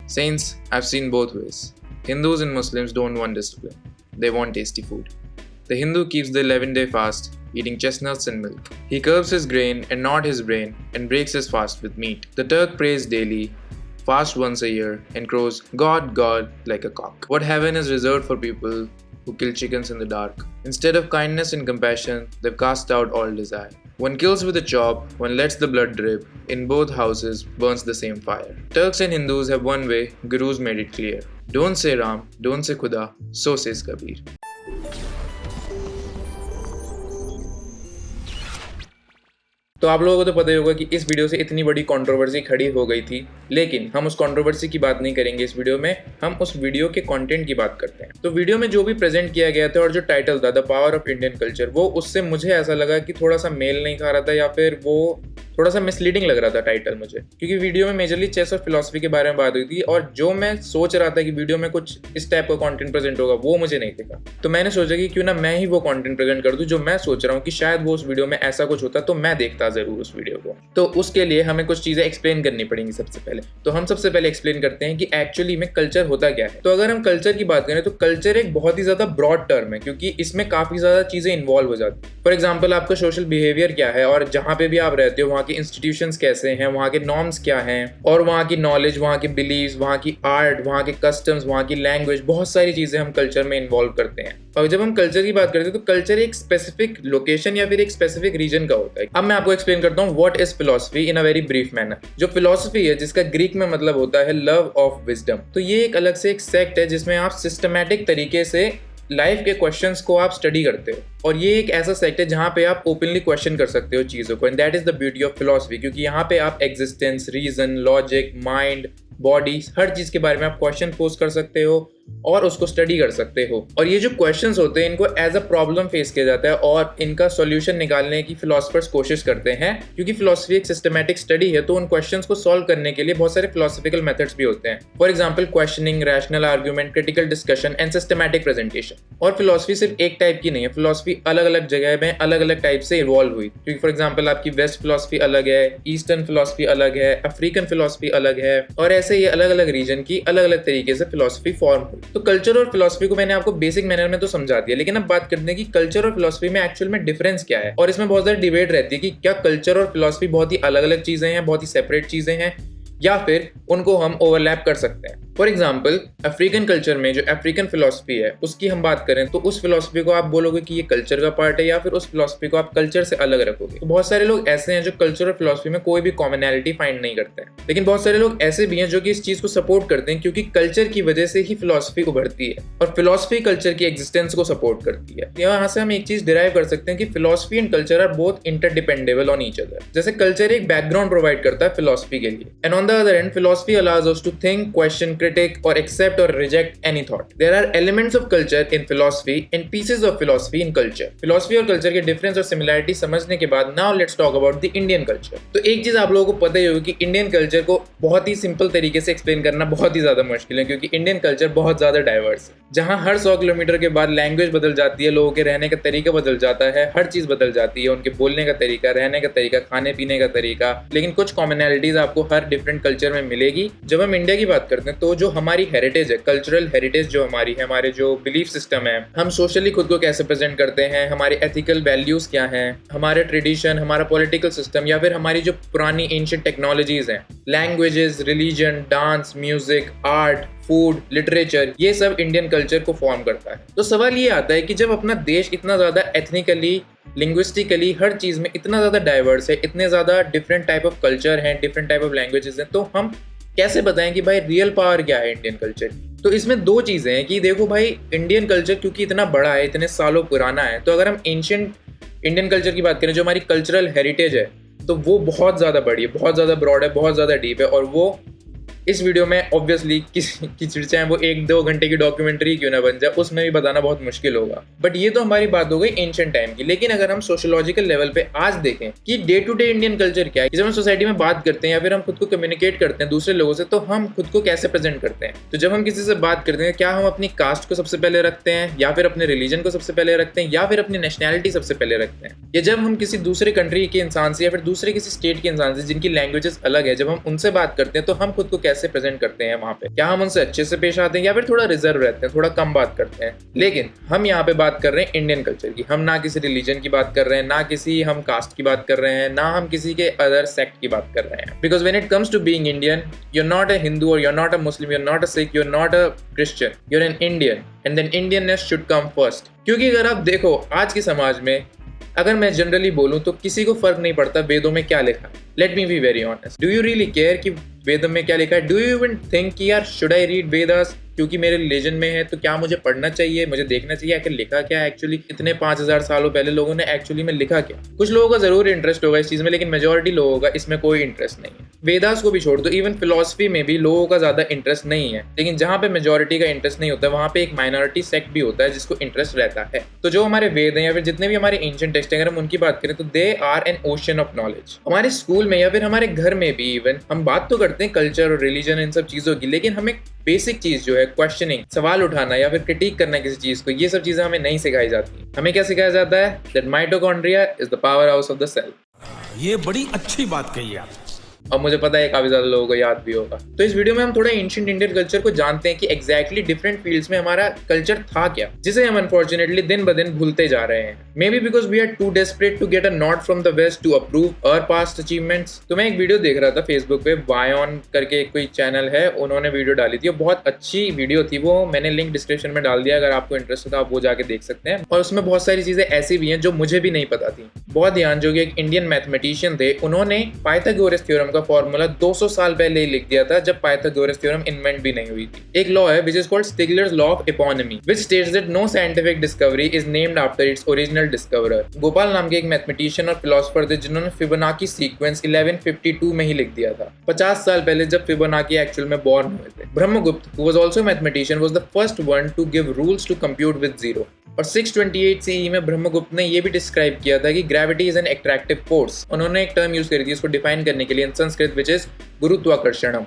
Saints, I've seen both ways. Hindus and Muslims don't want discipline, they want tasty food. The Hindu keeps the 11-day fast, eating chestnuts and milk. He curbs his grain and not his brain and breaks his fast with meat. The Turk prays daily, fasts once a year, and crows, God, God, like a cock. What heaven is reserved for people who kill chickens in the dark. Instead of kindness and compassion, they've cast out all desire. One kills with a chop, one lets the blood drip. In both houses burns the same fire. Turks and Hindus have one way, gurus made it clear. Don't say Ram, don't say Khuda, so says Kabir. तो आप लोगों को तो पता ही होगा कि इस video से इतनी बड़ी कंट्रोवर्सी खड़ी हो गई थी, लेकिन हम उस कंट्रोवर्सी की बात नहीं करेंगे इस वीडियो में, हम उस वीडियो के कंटेंट की बात करते हैं। तो वीडियो में जो भी प्रेजेंट किया गया था और जो टाइटल था the power of Indian culture, वो उससे मुझे ऐसा लगा कि थोड़ा सा मेल नहीं खा रहा था या फिर वो थोड़ा सा मिसलीडिंग लग रहा था टाइटल मुझे, क्योंकि वीडियो में मेजरली चेस और फिलॉसफी के बारे में बात हुई थी और जो मैं सोच रहा था कि वीडियो में कुछ इस टाइप का कंटेंट प्रेजेंट होगा वो मुझे नहीं दिखा। तो मैंने सोचा कि क्यों ना मैं ही वो कंटेंट प्रेजेंट कर दूं जो मैं सोच रहा हूँ कि शायद वो उस वीडियो में ऐसा कुछ होता तो मैं देखता जरूर उस वीडियो को। तो उसके लिए हमें कुछ चीजें एक्सप्लेन करनी पड़ेंगी सबसे पहले। तो हम सबसे पहले एक्सप्लेन करते हैं कि एक्चुअली में कल्चर होता क्या है। तो अगर हम कल्चर की बात करें तो कल्चर एक बहुत ही ज्यादा ब्रॉड टर्म है, क्योंकि इसमें काफी ज्यादा चीजें इन्वॉल्व हो जाती है। फॉर एग्जाम्पल आपका सोशल बिहेवियर क्या है और जहां पे भी आप रहते हो वहाँ के इंस्टीट्यूशंस कैसे हैं, वहाँ के नॉर्म्स क्या हैं और वहाँ की नॉलेज, वहाँ के बिलीव्स, वहाँ की आर्ट, वहाँ के कस्टम्स, वहाँ की लैंग्वेज, बहुत सारी चीजें हम कल्चर में इन्वॉल्व करते हैं। और जब हम कल्चर की बात करते हैं तो कल्चर एक स्पेसिफिक लोकेशन या फिर एक स्पेसिफिक रीजन का होता है। अब मैं आपको एक्सप्लेन करता हूँ what is philosophy in a very brief manner. जो फिलॉसफी है, जिसका ग्रीक में मतलब होता है लव ऑफ विजडम, तो ये एक अलग से एक सेक्ट है जिसमें आप सिस्टमैटिक तरीके से लाइफ के क्वेश्चंस को आप स्टडी करते हो। और ये एक ऐसा सेक्ट है जहाँ पे आप ओपनली क्वेश्चन कर सकते हो चीज़ों को, and that is the beauty of philosophy, क्योंकि यहाँ पे आप existence, reason, logic, mind, body, हर चीज़ के बारे में आप क्वेश्चन पोज कर सकते हो और उसको स्टडी कर सकते हो। और ये जो क्वेश्चंस होते हैं इनको एज अ प्रॉब्लम फेस किया जाता है और इनका सॉल्यूशन निकालने की फिलोसफर्स कोशिश करते हैं, क्योंकि फिलोसफी एक सिस्टमैटिक स्टडी है तो उन क्वेश्चंस को सॉल्व करने के लिए बहुत सारे फिलोसफिकल मेथड्स भी होते हैं। For example questioning, rational argument, critical discussion and systematic presentation. और फिलोसफी सिर्फ एक टाइप की नहीं है, फिलोसफी अलग अलग जगह में अलग अलग टाइप से इवॉल्व हुई। क्योंकि फॉर एग्जाम्पल आपकी वेस्ट फिलोसफी अलग है, ईस्टर्न फिलोसफी अलग है, अफ्रीकन फिलोसफी अलग है, और ऐसे ही अलग अलग रीजन की अलग अलग तरीके से फिलोसफी फॉर्म हुई। तो कल्चर और फिलॉसफी को मैंने आपको बेसिक मैनर में तो समझा दिया, लेकिन अब बात करते हैं कि कल्चर और फिलॉसफी में एक्चुअल में डिफरेंस क्या है। और इसमें बहुत सारी डिबेट रहती है कि क्या कल्चर और फिलॉसफी बहुत ही अलग अलग चीजें हैं, बहुत ही सेपरेट चीजें हैं, या फिर उनको हम ओवरलैप कर सकते हैं। फॉर एग्जाम्पल अफ्रीकन कल्चर में जो अफ्रीकन फिलोसफी है उसकी हम बात करें तो उस फिलोसफी को आप बोलोगे कि ये कल्चर का पार्ट है, या फिर उस फिलोसफी को आप कल्चर से अलग रखोगे। तो बहुत सारे लोग ऐसे हैं जो कल्चर और फिलोसफी में कोई भी कॉमनैलिटी फाइंड नहीं करते हैं, लेकिन बहुत सारे लोग ऐसे भी हैं जो कि इस चीज को सपोर्ट करते हैं, क्योंकि कल्चर की वजह से ही फिलोसफी उभरती है और फिलोसफी कल्चर की एग्जिस्टेंस को सपोर्ट करती है। यहाँ से हम एक चीज डिराइव कर सकते हैं कि philosophy and culture are both interdependable on each other. जैसे कल्चर एक बैकग्राउंड प्रोवाइड करता है फिलोसफी के लिए, and on the other end philosophy allows us to think, question, critic or accept or reject any thought. There are elements of culture in philosophy and pieces of philosophy in culture. Philosophy और culture के difference और similarity समझने के बाद now let's talk about the Indian culture. तो एक चीज आप लोगों को पता ही होगी कि Indian culture को बहुत ही सिंपल तरीके से एक्सप्लेन करना बहुत ही ज्यादा मुश्किल है, क्योंकि Indian culture बहुत ज्यादा डाइवर्स है, जहाँ हर 100 किलोमीटर के बाद लैंग्वेज बदल जाती है, लोगों के रहने का तरीका बदल जाता है, हर चीज बदल जाती है, उनके बोलने का तरीका, रहने का तरीका, खाने पीने का तरीका, लेकिन कुछ कॉमनैलिटीज आपको हर डिफरेंट कल्चर में मिलेगी। जब हम इंडिया की बात करते हैं तो जो हमारी हेरिटेज है, कल्चरल हेरिटेज जो हमारी है, हमारे जो बिलीफ सिस्टम है, हम सोशली खुद को कैसे प्रेजेंट करते हैं, हमारे एथिकल वैल्यूज क्या हैं, हमारे ट्रेडिशन, हमारा पॉलिटिकल सिस्टम, या फिर हमारी जो पुरानी एंशिएंट टेक्नोलॉजीज हैं, languages, religion, dance, music, art, food, literature, ये सब इंडियन कल्चर को फॉर्म करता है। तो सवाल ये आता है कि जब अपना देश इतना ज्यादा एथनिकली, लिंग्विस्टिकली, हर चीज में इतना ज्यादा डाइवर्स है, इतने ज्यादा डिफरेंट टाइप ऑफ कल्चर हैं, डिफरेंट टाइप ऑफ लैंग्वेजेस हैं, तो हम कैसे बताएं कि भाई रियल पावर क्या है इंडियन कल्चर की। तो इसमें दो चीजें हैं कि देखो भाई, इंडियन कल्चर क्योंकि इतना बड़ा है, इतने सालों पुराना है, तो अगर हम एंशिएंट इंडियन कल्चर की बात करें, जो हमारी कल्चरल हेरिटेज है, तो वो बहुत ज्यादा बड़ी है, बहुत ज्यादा ब्रॉड है, बहुत ज्यादा डीप है। और वो इस वीडियो में ऑब्वियसली की चाहे वो 1-2 घंटे की डॉक्यूमेंट्री क्यों ना बन जाए, उसमें भी बताना बहुत मुश्किल होगा। बट ये तो हमारी बात हो गई एंशिएंट टाइम की। लेकिन अगर हम सोशियोलॉजिकल लेवल पे आज देखें कि day to day Indian culture क्या है, जब हम सोसाइटी में बात करते हैं या फिर हम खुद को कम्युनिकेट करते हैं दूसरे लोगों से, तो हम खुद को कैसे प्रेजेंट करते हैं। तो जब हम किसी से बात करते हैं, क्या हम अपनी कास्ट को सबसे पहले रखते हैं, या फिर अपने रिलीजन को सबसे पहले रखते हैं, या फिर अपनी नेशनैलिटी सबसे पहले रखते हैं। या जब हम किसी दूसरे कंट्री के इंसान से या फिर दूसरे किसी स्टेट के इंसान से जिनकी लैंग्वेजेस अलग है, जब हम उनसे बात करते हैं तो हम खुद को कैसे कैसे प्रेजेंट करते हैं वहाँ पे, क्या हम उनसे अच्छे से पेश आते हैं या फिर थोड़ा रिजर्व रहते हैं, थोड़ा कम बात करते हैं। लेकिन हम यहाँ पे बात कर रहे हैं इंडियन कल्चर की। हम ना किसी रिलीजन की बात कर रहे हैं, ना किसी हम कास्ट की बात कर रहे हैं, ना हम किसी के अदर सेक्ट की बात कर रहे हैं। Because when it comes to being Indian, you are not a Hindu और you are not a Muslim, you are not a Sikh, you are not a Christian, you are an Indian and then Indianness should come first. क्योंकि अगर आप देखो आज के समाज में, अगर मैं जनरली बोलूं तो किसी को फर्क नहीं पड़ता वेदों में क्या लिखा है। Let me be very honest, do you really care कि वेदों में क्या लिखा है? डू यू इवन थिंक कि यार शुड आई रीड वेदास क्योंकि मेरे रिलीजन में है तो क्या मुझे पढ़ना चाहिए, मुझे देखना चाहिए आखिर लिखा क्या है एक्चुअली, इतने 5000 सालों पहले लोगों ने एक्चुअली में लिखा क्या। कुछ लोगों का जरूर इंटरेस्ट होगा इस चीज में, लेकिन मेजोरिटी लोगों का इसमें कोई इंटरेस्ट नहीं है। वेदास को भी छोड़ दो, इवन फिलोसफी में भी लोगों का ज्यादा इंटरेस्ट नहीं है। लेकिन जहाँ पे मेजोरिटी का इंटरेस्ट नहीं होता वहाँ पे एक माइनॉरिटी सेक्ट भी होता है जिसको इंटरेस्ट रहता है। तो जो हमारे वेद हैं या फिर जितने भी हमारे एंशिएंट टेक्स्ट हैं, अगर हम उनकी बात करें तो they are an ocean of knowledge. हमारे स्कूल में या फिर हमारे घर में भी इवन हम बात तो करते हैं कल्चर और रिलीजन इन सब चीजों की, लेकिन हमें बेसिक चीज जो है क्वेश्चनिंग, सवाल उठाना या फिर क्रिटिक करना किसी चीज को, ये सब चीजें हमें नहीं सिखाई जाती। हमें क्या सिखाया जाता है? That mitochondria is the power house of the cell. ये बड़ी अच्छी बात कही आप। और मुझे पता है काफी ज्यादा लोगों को याद भी होगा। तो इस वीडियो में हम थोड़ा एंशिएंट इंडियन कल्चर को जानते हैं कि एग्जैक्टली डिफरेंट फील्ड्स में हमारा कल्चर था क्या, जिसे हम अनफॉर्चुनेटली दिन ब दिन भूलते जा रहे हैं। May be because we are too desperate to get a nod from the west to approve our past achievements. तो मैं एक वीडियो देख रहा था फेसबुक पे, वायन करके कोई चैनल है, उन्होंने वीडियो डाली थी, बहुत अच्छी वीडियो थी वो। मैंने लिंक डिस्क्रिप्शन में डाल दिया, अगर आपको इंटरेस्ट है तो आप वो जाके देख सकते हैं। और उसमें बहुत सारी चीजें ऐसी भी हैं जो मुझे भी नहीं पता थी। बहुत ध्यान, जो कि एक इंडियन मैथमेटिशियन थे, उन्होंने पाइथागोरस थ्योरम का फॉर्मूला 200 साल पहले ही लिख दिया था, जब पाइथागोरस थ्योरम इन्वेंट भी नहीं हुई थी। एक लॉ है which is called Stigler's law of eponymy, which states that no scientific discovery is named after its original discoverer. Gopal नाम के एक मैथमेटिशियन और फिलोसोफर थे जिन्होंने फिबोनाची सीक्वेंस 1152 में ही लिख दिया था, 50 साल पहले, जब फिबोनाची एक्चुअल में बॉर्न हुए थे। Brahmagupta, who was also mathematician, was the first one to give rules to compute with zero. और 628 CE में ब्रह्मगुप्त ने ये भी डिस्क्राइब किया था कि gravity is an attractive force. उन्होंने एक टर्म यूज करी थी इसको डिफाइन करने के लिए इन संस्कृत, व्हिच इज गुरुत्वाकर्षणम।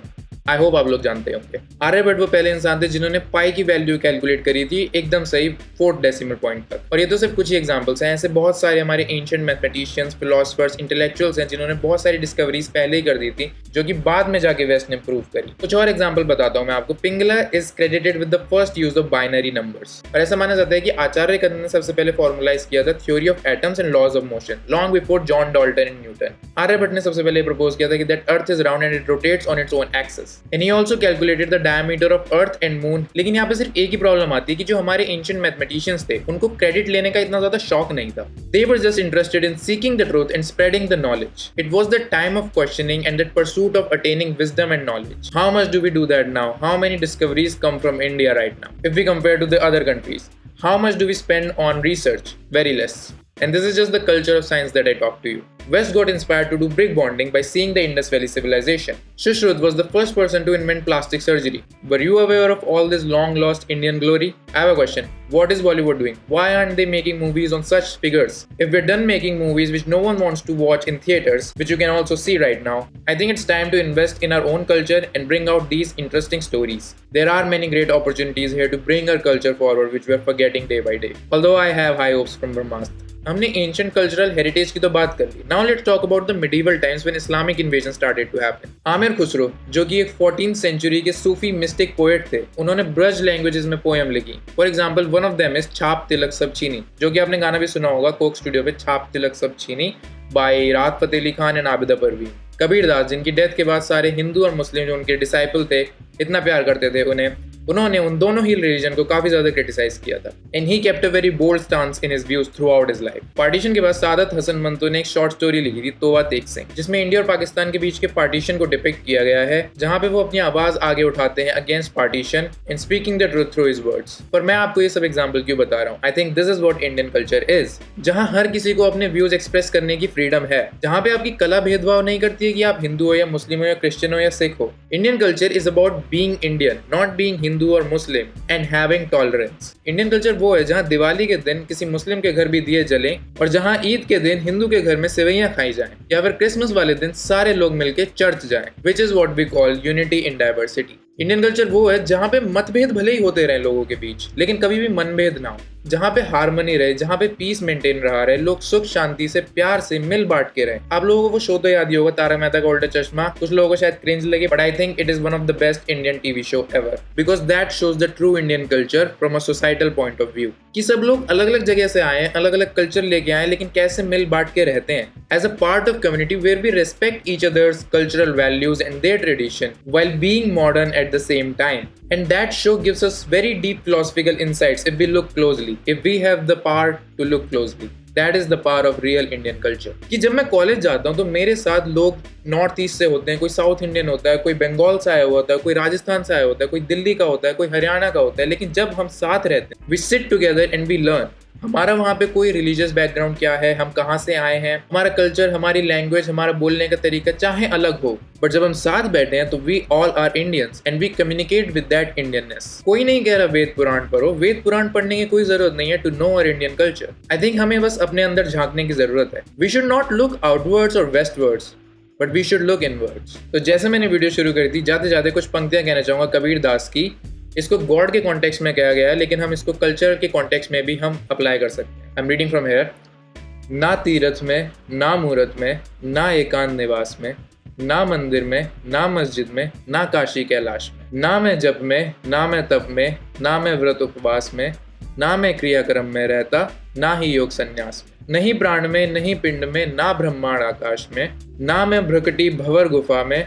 आई होप आप लोग जानते होंगे। आर्यभट्ट वो पहले इंसान थे जिन्होंने पाई की वैल्यू कैलकुलेट करी थी एकदम सही 4th डेसिमल पॉइंट तक। और ये तो सिर्फ कुछ ही एग्जांपल्स हैं, ऐसे बहुत सारे हमारे एंशिएंट मैथमेटिशियंस, फिलोसफर्स, इंटेलेक्चुअल्स हैं जिन्होंने बहुत सारी डिस्कवरीज पहले ही कर दी थी, जो कि बाद में जाके वेस्ट ने प्रूव करी। कुछ और एग्जाम्पल बताता हूँ मैं आपको। Pingala is credited with the first use of binary numbers. और ऐसा माना जाता है कि आचार्य कर्ण ने सबसे पहले फॉर्मुलाइज किया था theory of atoms and laws of motion, long before John Dalton and Newton. Aryabhata ने सबसे पहले प्रपोज किया था कि that earth is round and it rotates on its own axis, and he also calculated the diameter of earth and moon. लेकिन यहाँ पे सिर्फ एक ही प्रॉब्लम आती है कि जो हमारे एंशिएंट मैथमेटिशियंस थे, उनको क्रेडिट लेने का इतना ज्यादा शौक नहीं था। They were just interested in seeking the truth and spreading the knowledge. It was the time of questioning and that pursuit of attaining wisdom and knowledge. How much do we do that now? How many discoveries come from India right now? If we compare to the other countries, how much do we spend on research? Very less. And this is just the culture of science that I talked to you. West got inspired to do brick bonding by seeing the Indus Valley civilization. Shushruta was the first person to invent plastic surgery. Were you aware of all this long lost Indian glory? I have a question. What is Bollywood doing? Why aren't they making movies on such figures? If we're done making movies which no one wants to watch in theaters, which you can also see right now, I think it's time to invest in our own culture and bring out these interesting stories. There are many great opportunities here to bring our culture forward, which we're forgetting day by day. Although I have high hopes from Brahmastra. हमने ancient cultural heritage की तो बात कर ली। Now let's talk about the medieval times when Islamic invasion started to happen. Amir Khusro, जो कि एक 14th century के सूफी मिस्टिक पोएट थे, उन्होंने ब्रज लैंग्वेजेस में पोएम लिखी। For example, one of them is छाप तिलक सब छीनी, जो कि आपने गाना भी सुना होगा कोक स्टूडियो पे, छाप तिलक सब छीनी बाय राहत फतेह अली खान एंड आबिदा परवीन। कबीरदास, जिनकी डेथ के बाद सारे हिंदू और मुस्लिम जो उनके डिसाइपल थे इतना प्यार करते थे उन्हें, उन्होंने उन दोनों ही रिलीजन को काफी ज्यादा क्रिटिसाइज किया था। And he kept a very bold stance in his views throughout his life. Partition के बाद सादत हसन मंतो ने एक शॉर्ट स्टोरी लिखी थी, तोबा तेग सिंह, जिसमें इंडिया और पाकिस्तान के बीच के पार्टीशन को डिपिक्ट किया गया है, जहां पे वो अपनी आवाज आगे उठाते हैं against partition and speaking the truth through his words. पर मैं आपको ये सब एग्जांपल क्यों बता रहा हूँ? I think this is what Indian culture is, जहां हर किसी को अपने व्यूज एक्सप्रेस करने की फ्रीडम है, जहां पे आपकी कला भेदभाव नहीं करती है कि आप हिंदू हो या मुस्लिम हो या क्रिश्चियन हो या सिख हो। Indian culture is about being Indian, not being Hindu और Muslim and having tolerance. Indian culture वो है जहां दिवाली के दिन किसी मुस्लिम के घर भी दिए जलें और जहां ईद के दिन हिंदू के घर में सेवैयां खाई जाएं, या फिर क्रिसमस वाले दिन सारे लोग मिलके चर्च जाएं, which is what we call unity in diversity. Indian culture वो है जहाँ पे मतभेद भले ही होते रहे लोगों के बीच, लेकिन कभी भी मनभेद ना हो, जहाँ पे हार्मनी रहे, जहाँ पे पीस मेंटेन रहा रहे, लोग सुख शांति से प्यार से मिल बांट के रहे। आप लोगों को वो शो तो याद ही होगा, तारक मेहता का उल्टा चश्मा। कुछ लोगों को शायद क्रिंज लगे, but I think it is one of the best Indian TV show ever, because that shows the true Indian culture from a societal point of view, कि सब लोग अलग अलग जगह से आए हैं, अलग अलग कल्चर लेके आए, लेकिन कैसे मिल बांट के रहते हैं as a part of community where we respect each others cultural values and their tradition while being modern at the same time. And that show gives us very deep philosophical insights if we look closely, if we have the power to look closely. That is the power of real Indian culture. कि जब मैं college जाता हूँ तो मेरे साथ लोग north east से होते हैं, कोई साउथ इंडियन होता है, कोई बंगाल से आया होता है, कोई राजस्थान से आया होता है, कोई दिल्ली का होता है, कोई हरियाणा का होता है, लेकिन जब हम साथ रहते हैं, we sit together and we learn. हमारा वहाँ पे कोई रिलीजियस बैकग्राउंड क्या है, हम कहाँ से आए हैं, हमारा कल्चर, हमारी लैंग्वेज, हमारा बोलने का तरीका चाहे अलग हो, बट जब हम साथ बैठे हैं तो we all are Indians and we communicate with that Indianness. कोई नहीं कह रहा वेद पुराण पढ़ो, वेद पुराण पढ़ने की कोई जरूरत नहीं है to know our Indian culture. I think हमें बस अपने अंदर झांकने की जरूरत है। We should not look outwards और westwards, but we should look inwards. तो जैसे मैंने वीडियो शुरू करी थी, जाते जाते कुछ पंक्तियां कहना चाहूंगा कबीर दास की। इसको गॉड के कॉन्टेक्स्ट में कहा गया है, लेकिन हम इसको कल्चर के कॉन्टेक्स्ट में भी हम अप्लाई कर सकते हैं। I am reading from here. ना तीरथ में, ना मूरत में, ना एकांत निवास में, ना मंदिर में, ना मस्जिद में, ना काशी कैलाश में, ना मैं जप में, ना मैं तप में, ना मैं व्रत उपवास में, ना मैं क्रियाक्रम में रहता, ना ही योग संन्यास में, नहीं प्राण में, नहीं पिंड में, ना ब्रह्मांड आकाश में, ना मैं भ्रकटी भंवर गुफा में,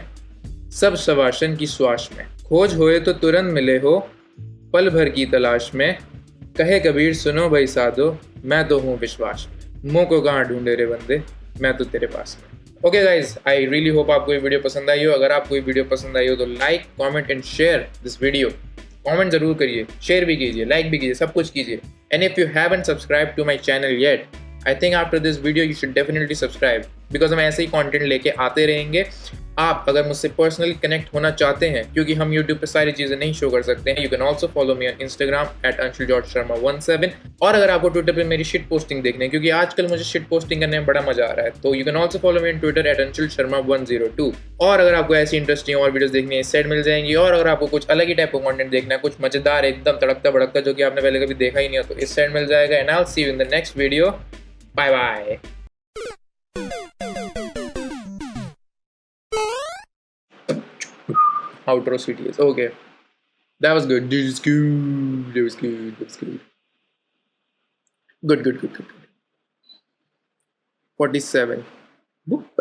सब शवासन की श्वास में, खोज होए तो तुरंत मिले हो, पल भर की तलाश में, कहे कबीर सुनो भाई साधो, मैं तो हूँ विश्वास में, मुँह को कहाँ ढूंढे रे बंदे, मैं तो तेरे पास में। Okay guys, I really hope आपको ये वीडियो पसंद आई हो। अगर आपको ये वीडियो पसंद आई हो तो like, comment and share this video. Comment जरूर करिए, शेयर भी कीजिए, लाइक भी कीजिए, सब कुछ कीजिए। And if you haven't subscribe to my channel yet, I think after this video you should definitely subscribe, because हम ऐसे ही कंटेंट लेके आते रहेंगे। आप अगर मुझसे पर्सनली कनेक्ट होना चाहते हैं, क्योंकि हम यूट्यूब पे सारी चीज़ें नहीं शो कर सकते हैं, you can also follow me on Instagram @AnshuljorgeSharma17। और अगर आपको ट्विटर पे मेरी शिट पोस्टिंग देखनी है, क्योंकि आजकल मुझे शिट पोस्टिंग करने में बड़ा मजा आ रहा है, तो you can also follow me on Twitter @AnshulSharma102। और अगर आपको ऐसी इंटरेस्टिंग और वीडियोस देखनी है, इस साइड मिल जाएंगी। और अगर आपको कुछ अलग ही टाइप का कंटेंट देखना है, कुछ मजेदार एकदम तड़कता भड़कता, जो कि आपने पहले कभी देखा ही नहीं हो, तो इस साइड मिल जाएगा। And I will see you in the next video. Bye bye. Outro CTS. Okay. That was good. That was good. That was good. That was good. Good. 47. Boop.